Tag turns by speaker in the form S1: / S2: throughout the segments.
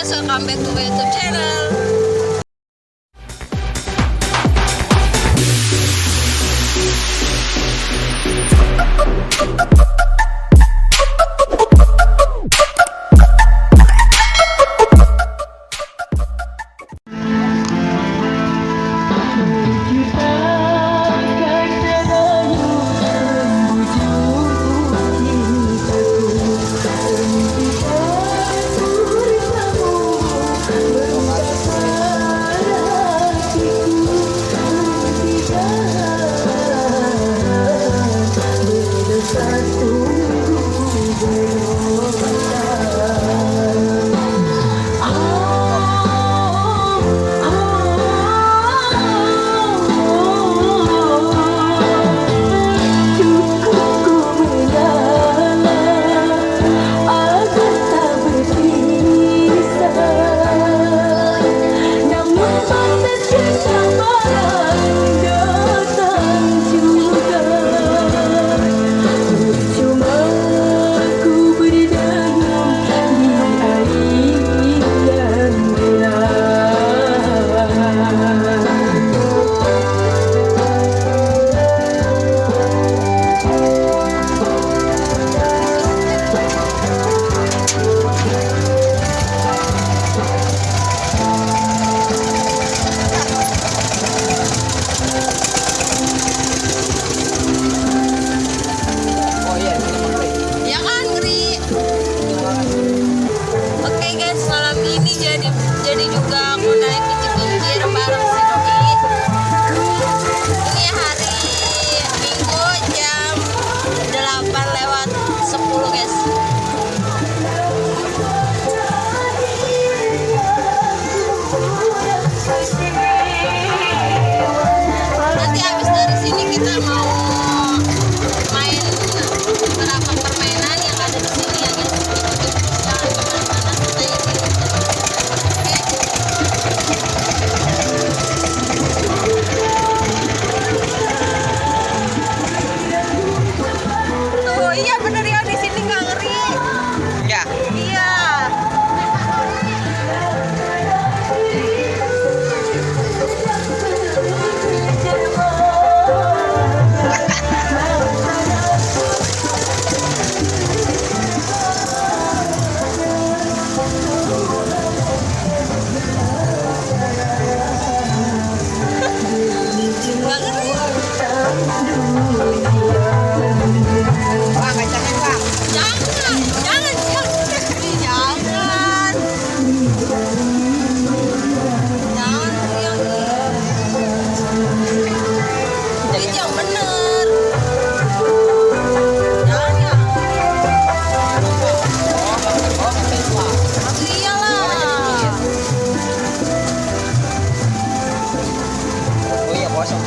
S1: guys, welcome back to my YouTube channel. Jadi juga aku naik kicik-kicir bareng si Doki. Ini hari Minggu jam 8:10 guys. Nanti habis dari sini kita mau main beberapa permainan yang ada di sini ya guys. Jangan kemana-mana, stay di iya bener ya, di sini nggak ngeri.
S2: Ya.
S1: Iya. Nggak ngeri.
S2: Wah, kacangnya Bang.
S1: Jangan. Itu yang bener. Jangan ya. Aduh, iyalah.
S2: Oh iya, kosong.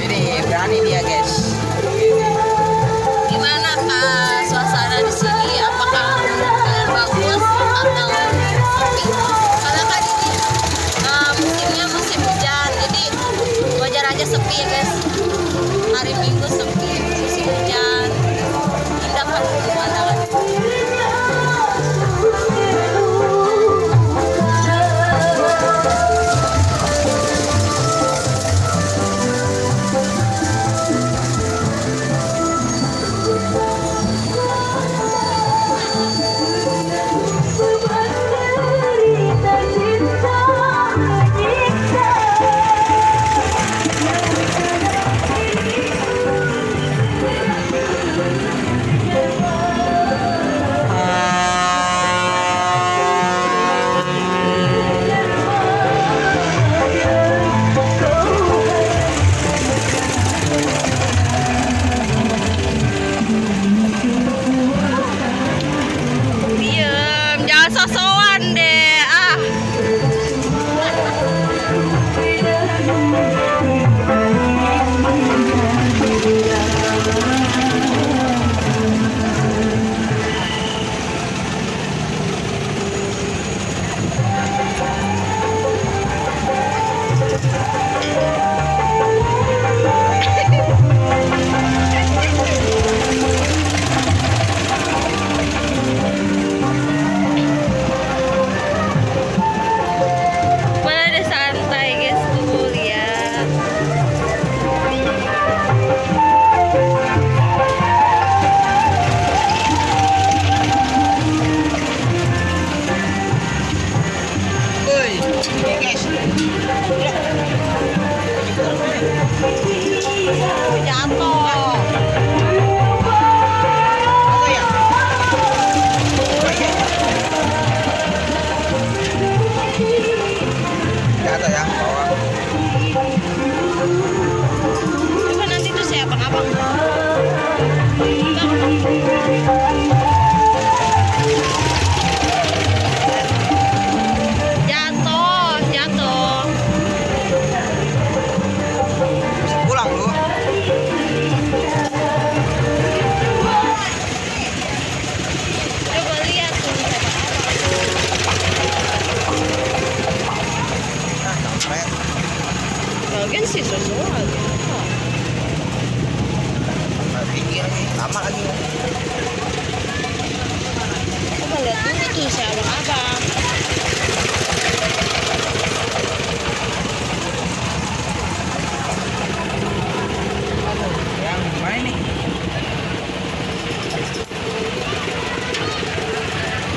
S2: Ini berani dia, guys.
S1: Gimana kak suasana di sini? Apakah kalian bagus atau sepi? Karena kan ini musimnya musim hujan, jadi wajar aja sepi ya guys. Hari Minggu sepi, musim hujan, indah kan pemandangan.
S2: Oke guys.
S1: Jatuh.
S2: Apa ya? Jatuh ya, bawah.
S1: Coba nanti tuh saya abang-abang. Jatuh, jatuh.
S2: Bisa pulang lu.
S1: Coba lihat tuh.
S2: Nah, kampret.
S1: Bagian sih sesuai.
S2: Nggak pikir nih, lama lagi.
S1: Coba lihat dulu tuh saya abang-abang.
S2: Yang gimana nih?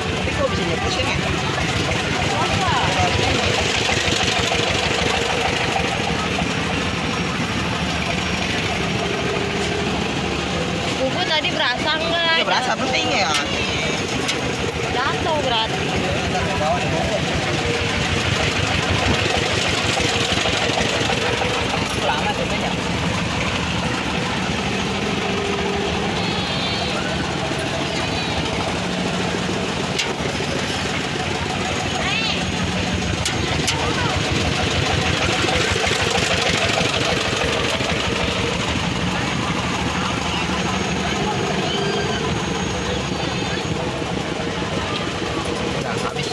S2: Tapi kok bisa nyepusin ya?
S1: Buku tadi berasa enggak?
S2: Iya berasa penting ya.
S1: Jatuh berarti.
S2: Ntar ke bawah nih, bawah. Lama sebenarnya. Udah habis.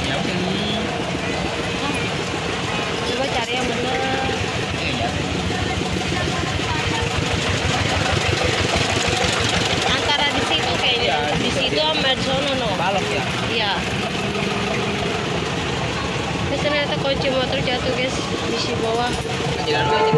S2: Ya udah.
S1: Coba cari yang bener.
S2: Iya.
S1: Antara di situ kayaknya.
S2: Iya,
S1: Di situ sama di sono no.
S2: Balok ya.
S1: Iya. Terus ternyata kunci motor jatuh guys di si bawah.
S2: Jalan dulu aja.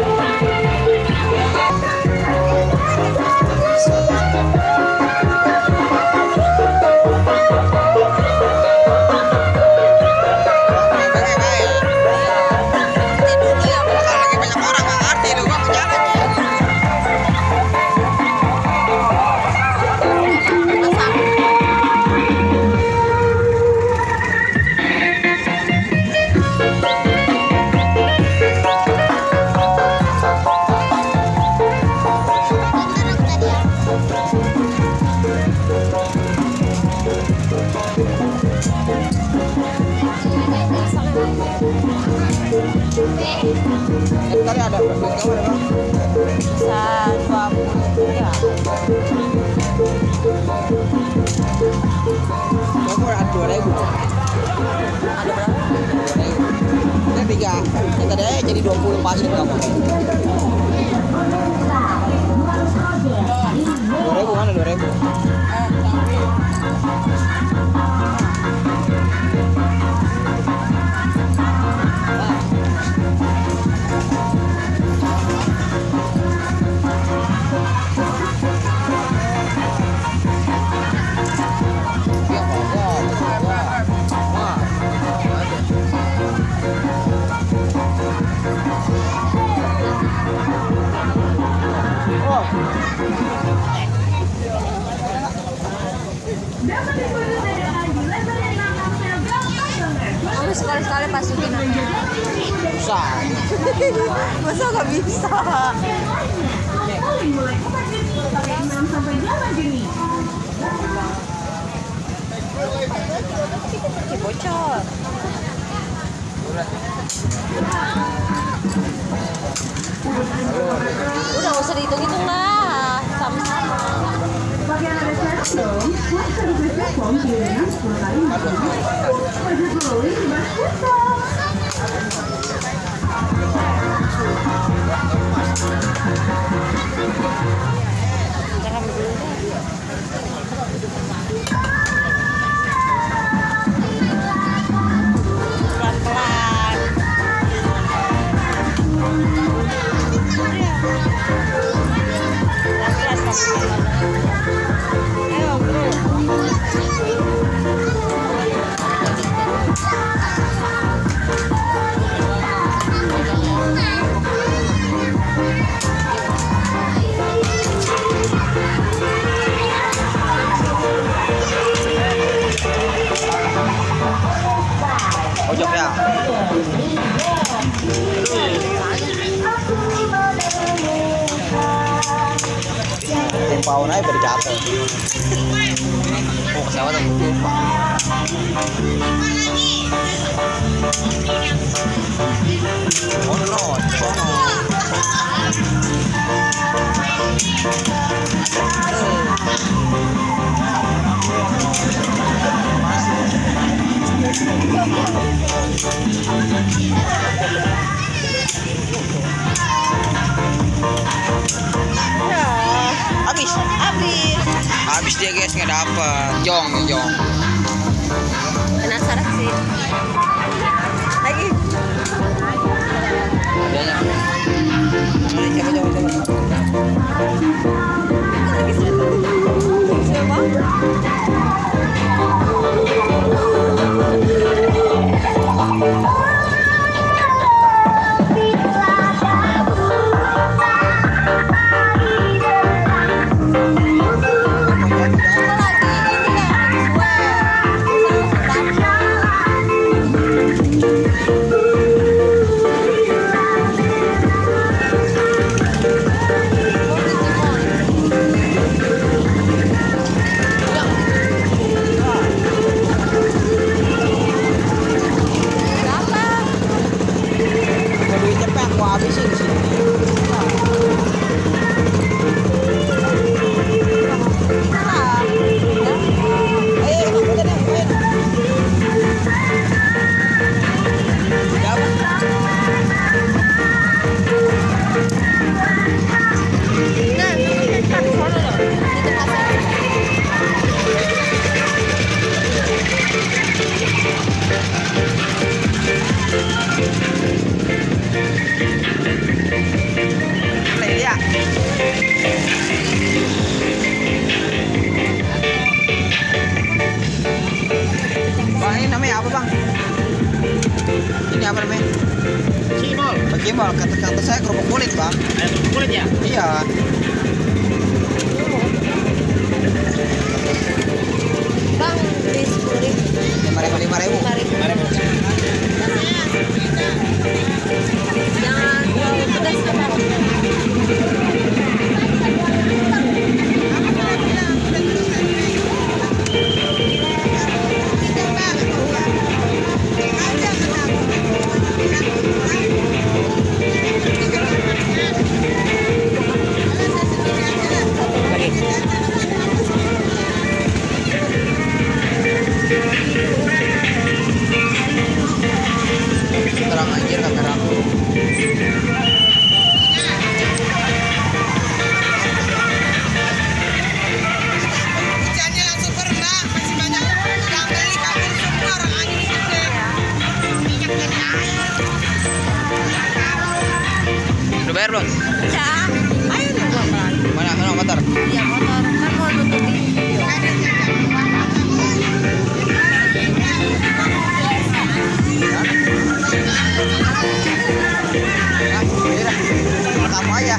S2: Tadi ada berapa kamu ada bang?
S1: Bisa 20 ya.
S2: Kamu ada 2.000.
S1: Ada berapa?
S2: 2.000. Ini 3. Yang tadi aja jadi 20 pasin kamu. 2.000 mana 2.000?
S1: Kamu sekali-sekali masukin aja.
S2: Susah.
S1: Masa nggak bisa? Bocor. Udah nggak usah dihitung-hitung lah, sama-sama. Jangan dulu deh. Pelan-pelan.
S2: Tumpahan aja biar jatuh. Oh, pesawat aku tumpah. Oh, no, habis. Habis dia guys, nggak dapat. Jong.
S1: Penasaran sih. Lagi.
S2: Adanya. Coba.
S1: Siapa?
S2: Duit cepet aku habisin di sini. Bang, ini namanya apa bang? Ini apa namanya?
S3: Cimol.
S2: Cimol, kata saya kerupuk kulit bang.
S3: Kerupuk kulit ya?
S2: Iya.
S1: Bang, beli 10.000.
S2: 5.000.
S1: Jangan terlalu pedas ya, Bang.
S2: Terang anjir kamera aku.
S4: Hujannya langsung berenang, masih banyak yang beli kabel semua orang angin gede. Minyak dari air.
S2: Udah bayar belum?
S1: Udah. Ayo nih, Bang.
S2: Mana motor?
S1: Iya, motor. Kan mau nutupin video.
S2: Nah, ini dah. Kamu aja.